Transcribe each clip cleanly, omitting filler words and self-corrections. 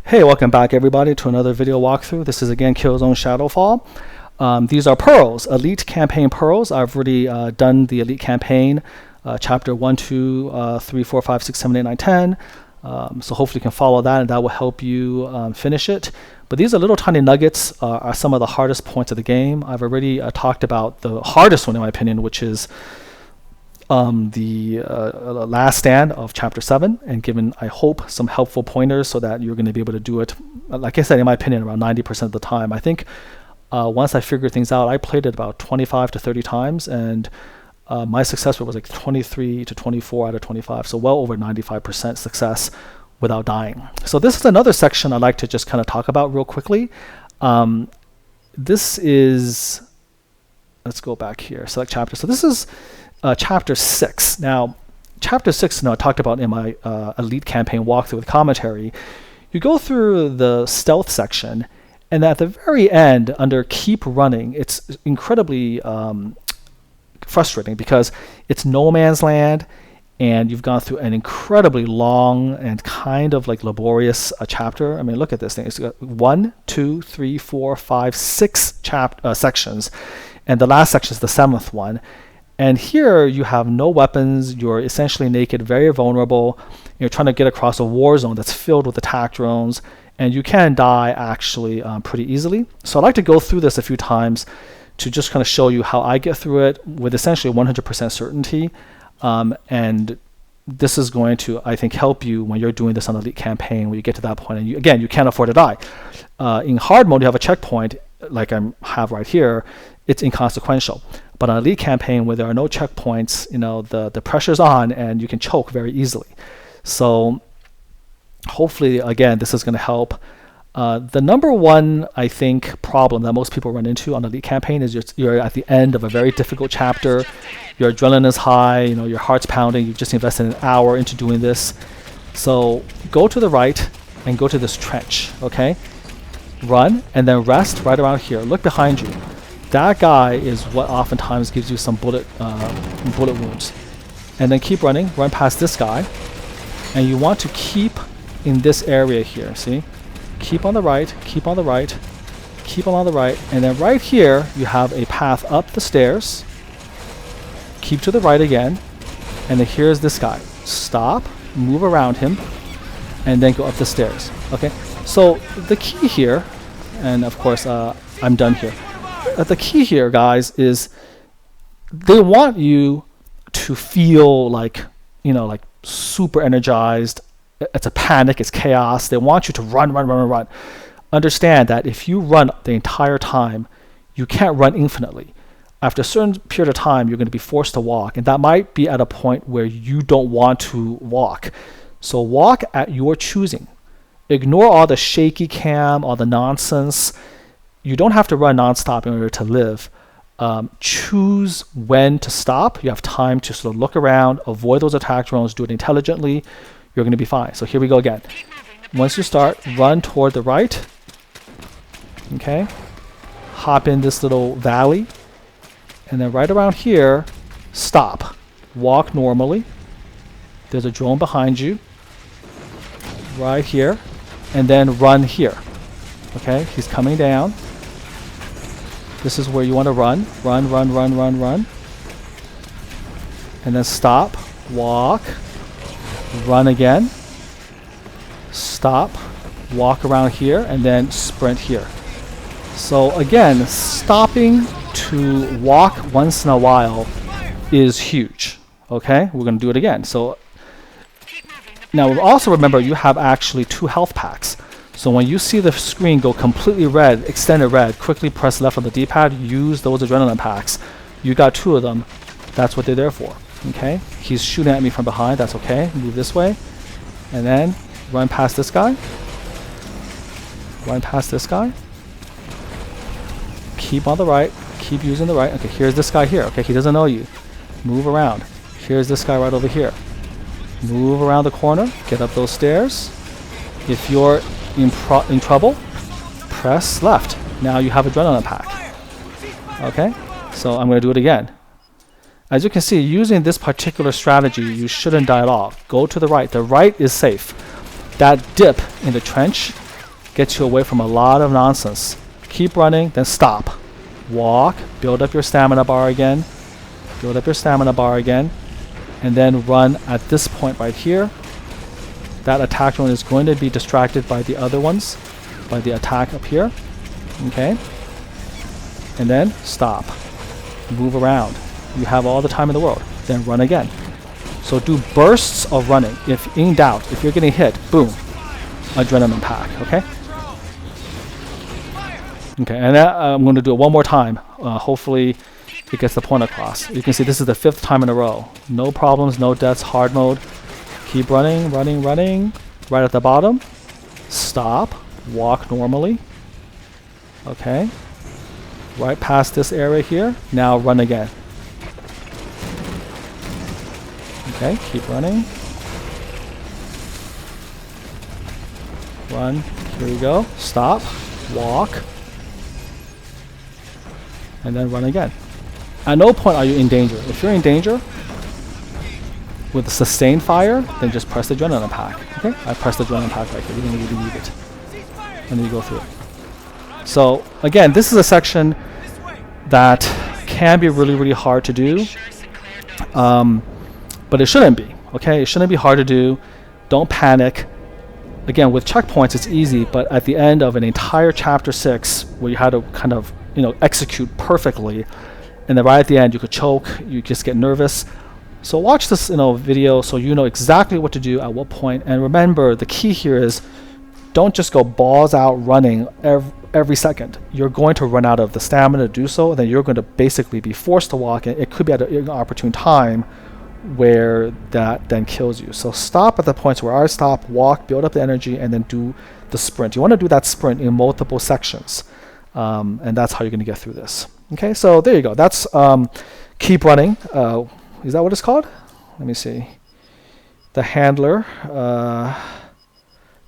Hey, welcome back everybody to another video walkthrough. This is again Killzone Shadowfall. These are pearls, elite campaign pearls. I've already done the elite campaign, chapter 1, 2, 3, 4, 5, 6, 7, 8, 9, 10. So hopefully you can follow that and that will help you finish it. But these are little tiny nuggets are some of the hardest points of the game. I've already talked about the hardest one in my opinion, which is the last stand of chapter 7, and given, I hope, some helpful pointers so that you're going to be able to do it, like I said, in my opinion, around 90% of the time. I think once I figured things out, I played it about 25 to 30 times, and my success rate was like 23 to 24 out of 25, so well over 95% success without dying. So this is another section I'd like to just kind of talk about real quickly. This is, let's go back here, select chapter. So this is chapter 6. Now, chapter 6, I talked about in my elite campaign walkthrough with commentary. You go through the stealth section, and at the very end, under keep running, it's incredibly frustrating because it's no man's land, and you've gone through an incredibly long and kind of like laborious chapter. I mean, look at this thing. It's got 1, 2, 3, 4, 5, 6 sections, and the last section is the 7th one. And here you have no weapons, you're essentially naked, very vulnerable, you're trying to get across a war zone that's filled with attack drones, and you can die actually pretty easily. So I'd like to go through this a few times to just kind of show you how I get through it with essentially 100% certainty. And this is going to, I think, help you when you're doing this on Elite campaign, when you get to that point, and you can't afford to die. In hard mode, you have a checkpoint, like I have right here, it's inconsequential. But on Elite campaign, where there are no checkpoints, the pressure's on and you can choke very easily. So hopefully, again, this is going to help. The number one, I think, problem that most people run into on Elite campaign is you're at the end of a very difficult chapter. Your adrenaline is high, your heart's pounding. You've just invested an hour into doing this. So go to the right and go to this trench, okay? Run and then rest right around here. Look behind you. That guy is what oftentimes gives you some bullet wounds. And then keep running, run past this guy. And you want to keep in this area here, see? Keep on the right, keep on the right, keep along the right. And then right here, you have a path up the stairs. Keep to the right again. And then here's this guy. Stop, move around him, and then go up the stairs, okay? So the key here, and of course, I'm done here. The key here, guys, is they want you to feel like, like super energized. It's a panic, it's chaos. They want you to run. Understand that if you run the entire time, you can't run infinitely. After a certain period of time, you're going to be forced to walk, and that might be at a point where you don't want to walk. So walk at your choosing. Ignore all the shaky cam, all the nonsense. You don't have to run nonstop in order to live. Choose when to stop. You have time to sort of look around, avoid those attack drones, do it intelligently. You're going to be fine. So here we go again. Once you start, run toward the right. Okay. Hop in this little valley. And then right around here, stop. Walk normally. There's a drone behind you. Right here. And then run here. Okay, he's coming down. This is where you want to run. Run. And then stop, walk, run again, stop, walk around here, and then sprint here. So again, stopping to walk once in a while is huge. Okay, we're going to do it again. So now also remember, you have actually 2 health packs. So when you see the screen go completely red, extended red, quickly press left on the D-pad, use those adrenaline packs. You got 2 of them. That's what they're there for. Okay? He's shooting at me from behind. That's okay. Move this way. And then run past this guy. Run past this guy. Keep on the right. Keep using the right. Okay, here's this guy here. Okay, he doesn't know you. Move around. Here's this guy right over here. Move around the corner. Get up those stairs. If you're in trouble, press left. Now you have adrenaline pack. Okay, so I'm going to do it again. As you can see, using this particular strategy, you shouldn't die at all. Go to the right. The right is safe. That dip in the trench gets you away from a lot of nonsense. Keep running, then stop. Walk, build up your stamina bar again. Build up your stamina bar again. And then run at this point right here. That attack drone is going to be distracted by the other ones, by the attack up here. Okay? And then stop. Move around. You have all the time in the world. Then run again. So do bursts of running. If in doubt, if you're getting hit, boom, adrenaline pack. Okay? Okay, and that, I'm going to do it one more time. Hopefully it gets the point across. You can see this is the 5th time in a row. No problems, no deaths, hard mode. Keep running, running, running. Right at the bottom. Stop. Walk normally. Okay. Right past this area here. Now run again. Okay, keep running. Run. Here we go. Stop. Walk. And then run again. At no point are you in danger. If you're in danger with sustained fire, then just press the adrenaline pack. Okay? I pressed the adrenaline pack right here. You don't really need it. And then you go through it. So again, this is a section that can be really, really hard to do. But it shouldn't be. Okay? It shouldn't be hard to do. Don't panic. Again, with checkpoints, it's easy, but at the end of an entire chapter 6, where you had to kind of, execute perfectly, and then right at the end, you could choke, you just get nervous. So watch this, video so you know exactly what to do at what point. And remember, the key here is don't just go balls out running every second. You're going to run out of the stamina to do so, and then you're going to basically be forced to walk, and it could be at an opportune time where that then kills you. So stop at the points where I stop, walk, build up the energy, and then do the sprint. You want to do that sprint in multiple sections, and that's how you're going to get through this. Okay, so there you go. That's keep running. Is that what it's called? Let me see. The handler.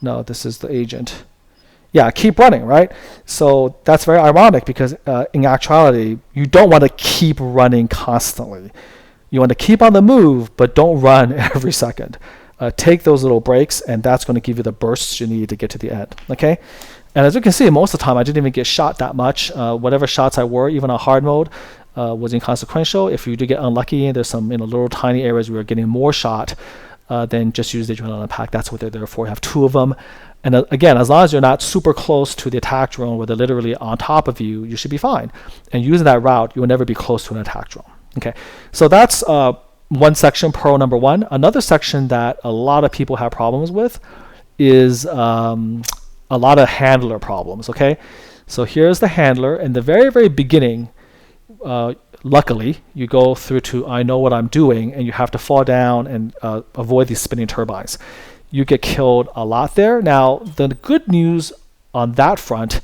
No, this is the agent. Yeah, keep running, right? So that's very ironic because in actuality, you don't want to keep running constantly. You want to keep on the move, but don't run every second. Take those little breaks, and that's going to give you the bursts you need to get to the end. Okay? And as you can see, most of the time, I didn't even get shot that much. Whatever shots I were, even on hard mode, was inconsequential. If you do get unlucky, there's some little tiny areas where you're getting more shot, then just use the adrenaline pack. That's what they're there for. You have 2 of them. And again, as long as you're not super close to the attack drone where they're literally on top of you, you should be fine. And using that route, you will never be close to an attack drone. Okay, so that's one section, pro number 1. Another section that a lot of people have problems with is a lot of handler problems. Okay, so here's the handler. In the very, very beginning, luckily, you go through to I know what I'm doing, and you have to fall down and avoid these spinning turbines. You get killed a lot there. Now, the good news on that front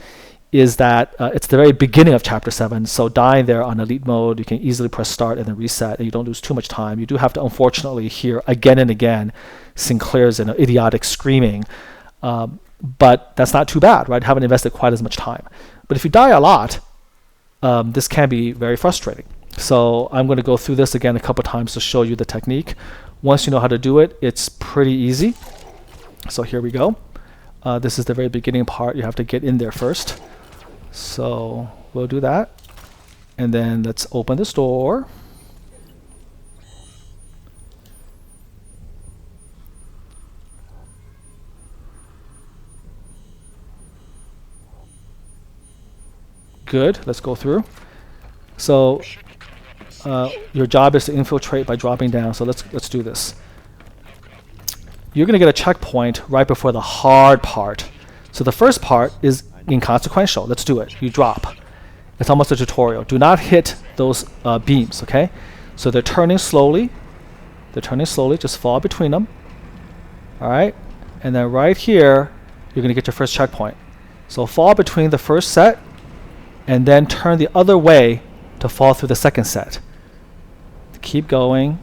is that it's the very beginning of Chapter 7, so dying there on Elite mode, you can easily press start and then reset, and you don't lose too much time. You do have to, unfortunately, hear again and again Sinclair's idiotic screaming, but that's not too bad, right? Haven't invested quite as much time. But if you die a lot, this can be very frustrating. So I'm going to go through this again a couple times to show you the technique. Once you know how to do it, it's pretty easy. So here we go. This is the very beginning part. You have to get in there first. So we'll do that. And then let's open this door. Good. Let's go through. So your job is to infiltrate by dropping down. So let's do this. You're going to get a checkpoint right before the hard part. So the first part is inconsequential. Let's do it. You drop. It's almost a tutorial. Do not hit those beams, okay? So they're turning slowly. They're turning slowly. Just fall between them. All right? And then right here, you're going to get your first checkpoint. So fall between the first set and then turn the other way to fall through the second set. Keep going.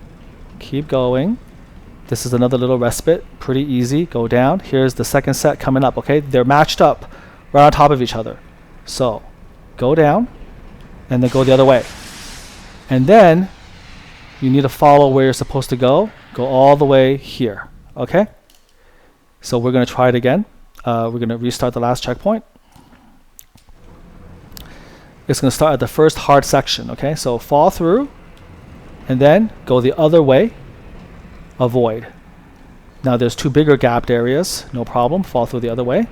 Keep going. This is another little respite. Pretty easy. Go down. Here's the second set coming up, okay? They're matched up right on top of each other. So go down and then go the other way. And then you need to follow where you're supposed to go. Go all the way here, okay? So we're going to try it again. We're going to restart the last checkpoint. It's going to start at the first hard section, okay? So fall through, and then go the other way, avoid. Now there's 2 bigger gapped areas, no problem, fall through the other way.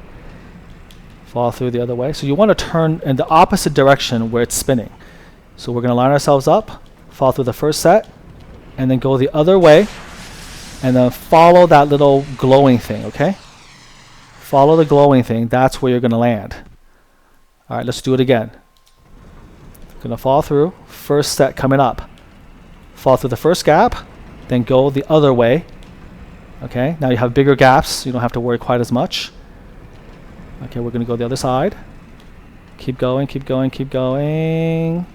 Fall through the other way. So you want to turn in the opposite direction where it's spinning. So we're going to line ourselves up, fall through the first set, and then go the other way, and then follow that little glowing thing, okay? Follow the glowing thing, that's where you're going to land. All right, let's do it again. Gonna fall through, first set coming up. Fall through the first gap, then go the other way. Okay, now you have bigger gaps, you don't have to worry quite as much. Okay, we're gonna go the other side. Keep going, keep going, keep going.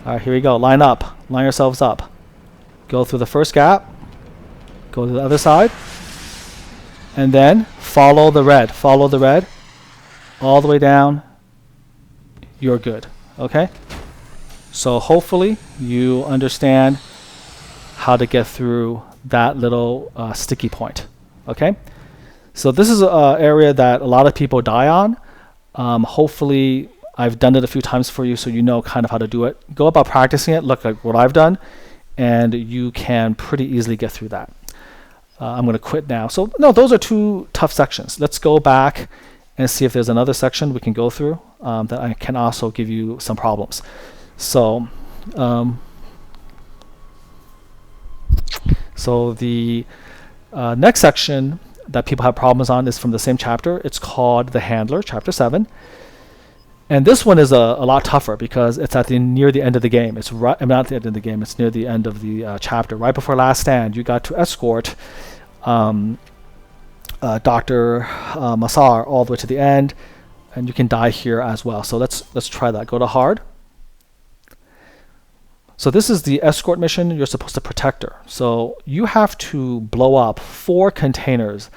Alright, here we go. Line up, line yourselves up. Go through the first gap, go to the other side, and then follow the red, all the way down. You're good, okay? So hopefully you understand how to get through that little sticky point, okay? So this is an area that a lot of people die on. Hopefully I've done it a few times for you so you know kind of how to do it. Go about practicing it, look like what I've done, and you can pretty easily get through that. I'm going to quit now. So no, those are 2 tough sections. Let's go back and see if there's another section we can go through that I can also give you some problems. So, the next section that people have problems on is from the same chapter. It's called The Handler, Chapter 7. And this one is a lot tougher because it's near the end of the game. It's not at the end of the game. It's near the end of the chapter. Right before Last Stand, you got to escort Dr. Massar all the way to the end, and you can die here as well. So let's try that. Go to hard. So this is the escort mission. You're supposed to protect her. So you have to blow up 4 containers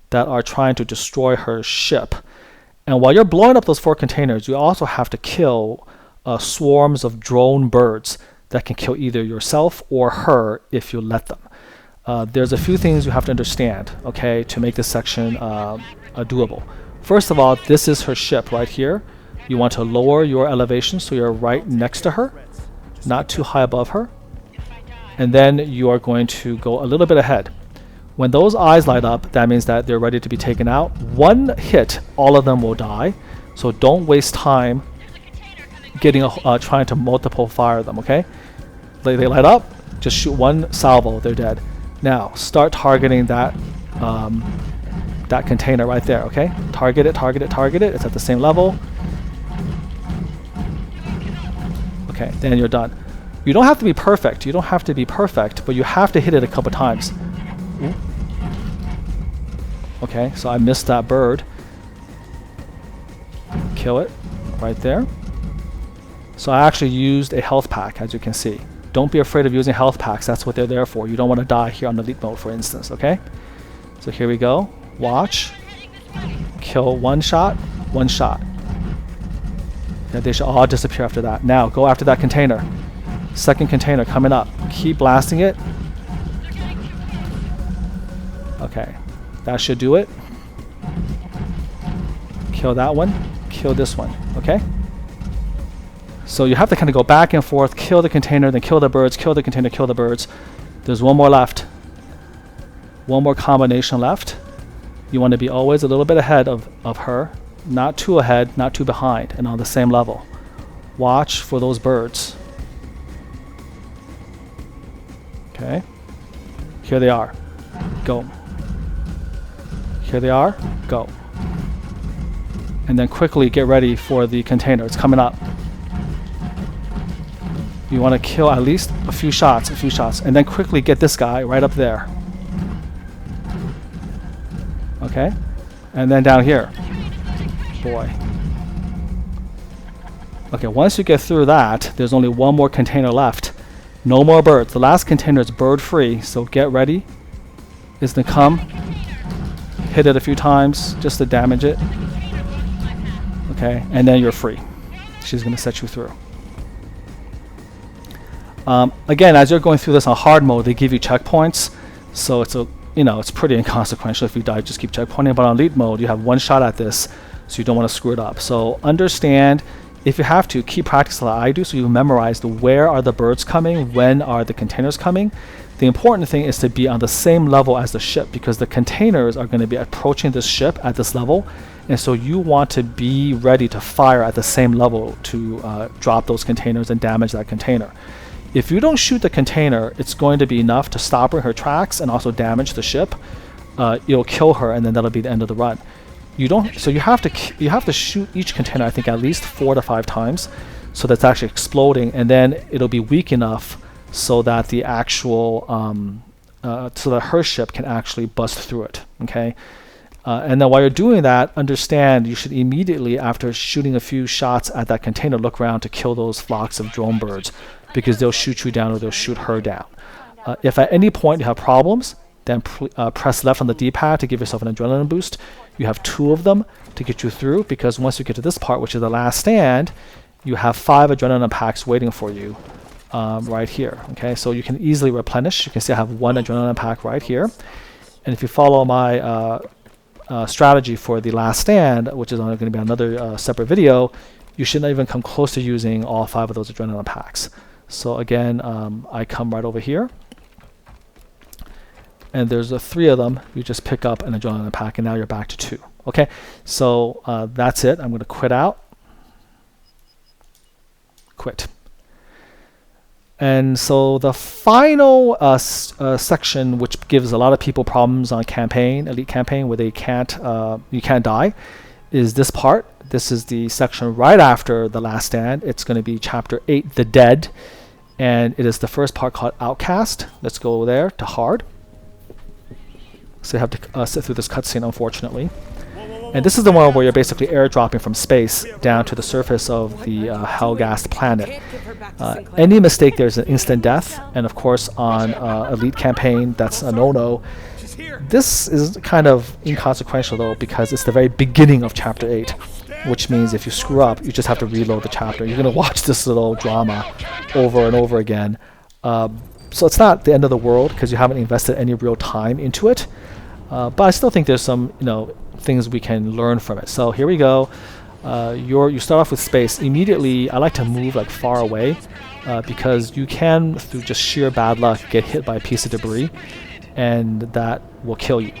that are trying to destroy her ship. And while you're blowing up those 4 containers, you also have to kill swarms of drone birds that can kill either yourself or her if you let them. There's a few things you have to understand, okay, to make this section doable. First of all, this is her ship right here. You want to lower your elevation so you're right next to her, not too high above her. And then you are going to go a little bit ahead. When those eyes light up, that means that they're ready to be taken out. One hit, all of them will die. So don't waste time getting trying to multiple fire them, okay? They light up, just shoot one salvo, they're dead. Now, start targeting that that container right there, okay? Target it, target it, target it. It's at the same level. Okay, then you're done. You don't have to be perfect. You don't have to be perfect, but you have to hit it a couple times. Ooh. Okay, so I missed that bird. Kill it right there. So I actually used a health pack, as you can see. Don't be afraid of using health packs. That's what they're there for. You don't want to die here on elite mode, for instance, okay? So here we go. Watch. Kill one shot, one shot. Yeah, they should all disappear after that. Now, go after that container. Second container coming up. Keep blasting it. Okay, that should do it. Kill that one. Kill this one, okay? So you have to kind of go back and forth, kill the container, then kill the birds, kill the container, kill the birds. There's one more left. One more combination left. You want to be always a little bit ahead of her. Not too ahead, not too behind, and on the same level. Watch for those birds. Okay. Here they are. Go. Here they are. Go. And then quickly get ready for the container. It's coming up. You want to kill at least a few shots, and then quickly get this guy right up there. Okay? And then down here. Boy. Okay, once you get through that, there's only one more container left. No more birds. The last container is bird free, so get ready. It's gonna come. Hit it a few times just to damage it. Okay, and then you're free. She's gonna set you through. Again, as you're going through this on hard mode, they give you checkpoints, so it's you know, it's pretty inconsequential. If you die, just keep checkpointing. But on elite mode, you have one shot at this, so you don't want to screw it up. So understand, if you have to, keep practicing like I do, so you memorize where are the birds coming, when are the containers coming. The important thing is to be on the same level as the ship, because the containers are going to be approaching this ship at this level, and so you want to be ready to fire at the same level to drop those containers and damage that container. If you don't shoot the container, it's going to be enough to stop her in her tracks and also damage the ship. You'll kill her, and then that'll be the end of the run. You don't. So you have to shoot each container, I think, at least 4 to 5 times, so that's actually exploding, and then it'll be weak enough so that the actual so that her ship can actually bust through it. Okay. And then while you're doing that, understand you should immediately, after shooting a few shots at that container, look around to kill those flocks of drone birds, because they'll shoot you down or they'll shoot her down. If at any point you have problems, then press left on the D-pad to give yourself an adrenaline boost. You have 2 of them to get you through, because once you get to this part, which is the last stand, you have 5 adrenaline packs waiting for you right here. Okay, so you can easily replenish. You can see I have 1 adrenaline pack right here. And if you follow my strategy for the last stand, which is going to be another separate video, you should not even come close to using all 5 of those adrenaline packs. So again, I come right over here, and there's 3 of them. You just pick up an adrenaline pack, and now you're back to 2. Okay, so that's it. I'm going to quit out. Quit. And so the final section, which gives a lot of people problems on campaign, elite campaign, where they can't, you can't die, is this part. This is the section right after the last stand. It's going to be chapter 8, The Dead, and it is the first part called Outcast. Let's go there to hard. So you have to sit through this cutscene, unfortunately. And this is the one where you're basically airdropping from space down to the surface of the hell-gassed planet. Any mistake, there's an instant death, and of course on elite campaign, that's a no-no. This is kind of inconsequential though, because it's the very beginning of chapter 8, which means if you screw up, you just have to reload the chapter. You're going to watch this little drama over and over again. So it's not the end of the world, because you haven't invested any real time into it. But I still think there's some, things we can learn from it. So here we go. You start off with space. Immediately, I like to move like far away, because you can, through just sheer bad luck, get hit by a piece of debris, and that will kill you.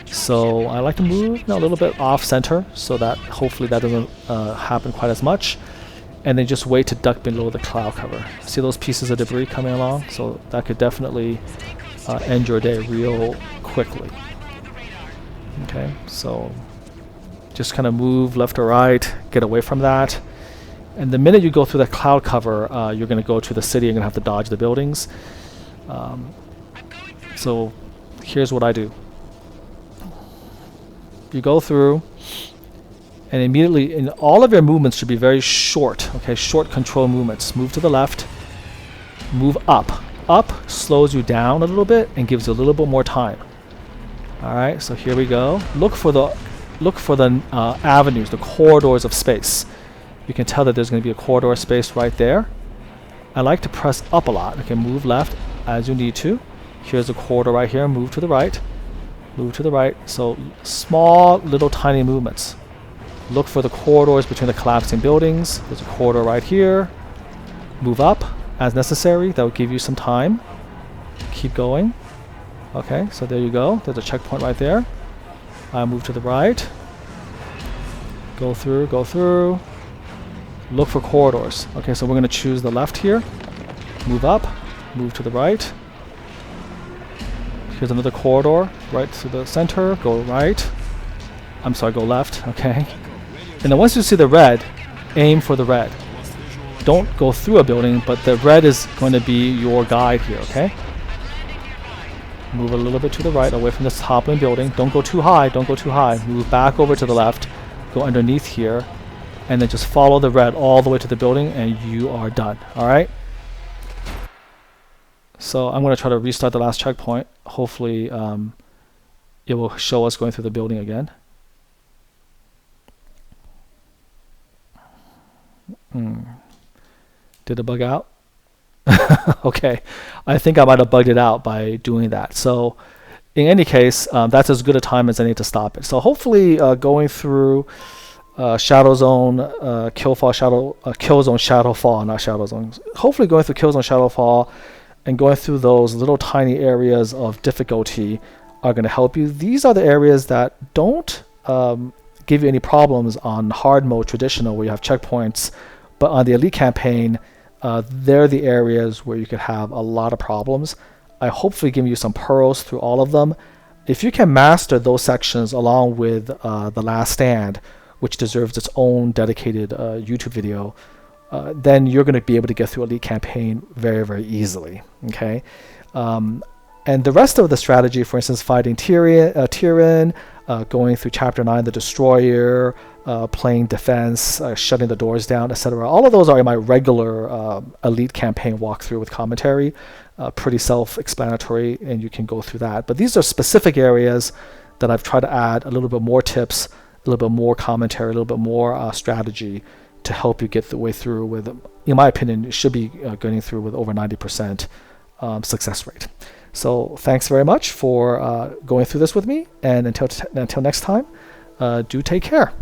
So I like to move a little bit off center, so that hopefully that doesn't happen quite as much. And then just wait to duck below the cloud cover. See those pieces of debris coming along? So that could definitely end your day real quickly. Okay, so just kind of move left or right, get away from that. And the minute you go through that cloud cover, you're going to go to the city. You're going to have to dodge the buildings. So here's what I do. You go through, and immediately, and all of your movements should be very short. Okay, short control movements. Move to the left, move up. Up slows you down a little bit and gives you a little bit more time. All right, so here we go. Look for the avenues, the corridors of space. You can tell that there's going to be a corridor space right there. I like to press up a lot. Okay, move left as you need to. Here's a corridor right here. Move to the right. Move to the right. So small, little, tiny movements. Look for the corridors between the collapsing buildings. There's a corridor right here. Move up as necessary. That will give you some time. Keep going. Okay, so there you go. There's a checkpoint right there. I move to the right. Go through, go through. Look for corridors. Okay, so we're going to choose the left here. Move up, move to the right. Here's another corridor, right to the center. Go right. I'm sorry, go left. Okay. And then once you see the red, aim for the red. Don't go through a building, but the red is going to be your guide here, okay? Move a little bit to the right, away from this toppling building. Don't go too high, don't go too high. Move back over to the left, go underneath here, and then just follow the red all the way to the building, and you are done, all right? So I'm going to try to restart the last checkpoint. Hopefully it will show us going through the building again. Did it bug out? Okay, I think I might have bugged it out by doing that. So in any case, that's as good a time as any to stop it. So hopefully going through Shadow Zone, Killzone Shadowfall, not Shadow Zone. Hopefully going through Killzone Shadowfall and going through those little tiny areas of difficulty are going to help you. These are the areas that don't give you any problems on hard mode traditional where you have checkpoints, but on the elite campaign, they're the areas where you could have a lot of problems. I hopefully give you some pearls through all of them. If you can master those sections along with The Last Stand, which deserves its own dedicated YouTube video, then you're going to be able to get through elite campaign very, very easily. Okay. And the rest of the strategy, for instance, fighting Tyrion, going through Chapter 9, the Destroyer, playing defense, shutting the doors down, etc. All of those are in my regular elite campaign walkthrough with commentary. Pretty self-explanatory, and you can go through that. But these are specific areas that I've tried to add a little bit more tips, a little bit more commentary, a little bit more strategy to help you get the way through with, in my opinion, you should be getting through with over 90% success rate. So thanks very much for going through this with me, and until next time, do take care.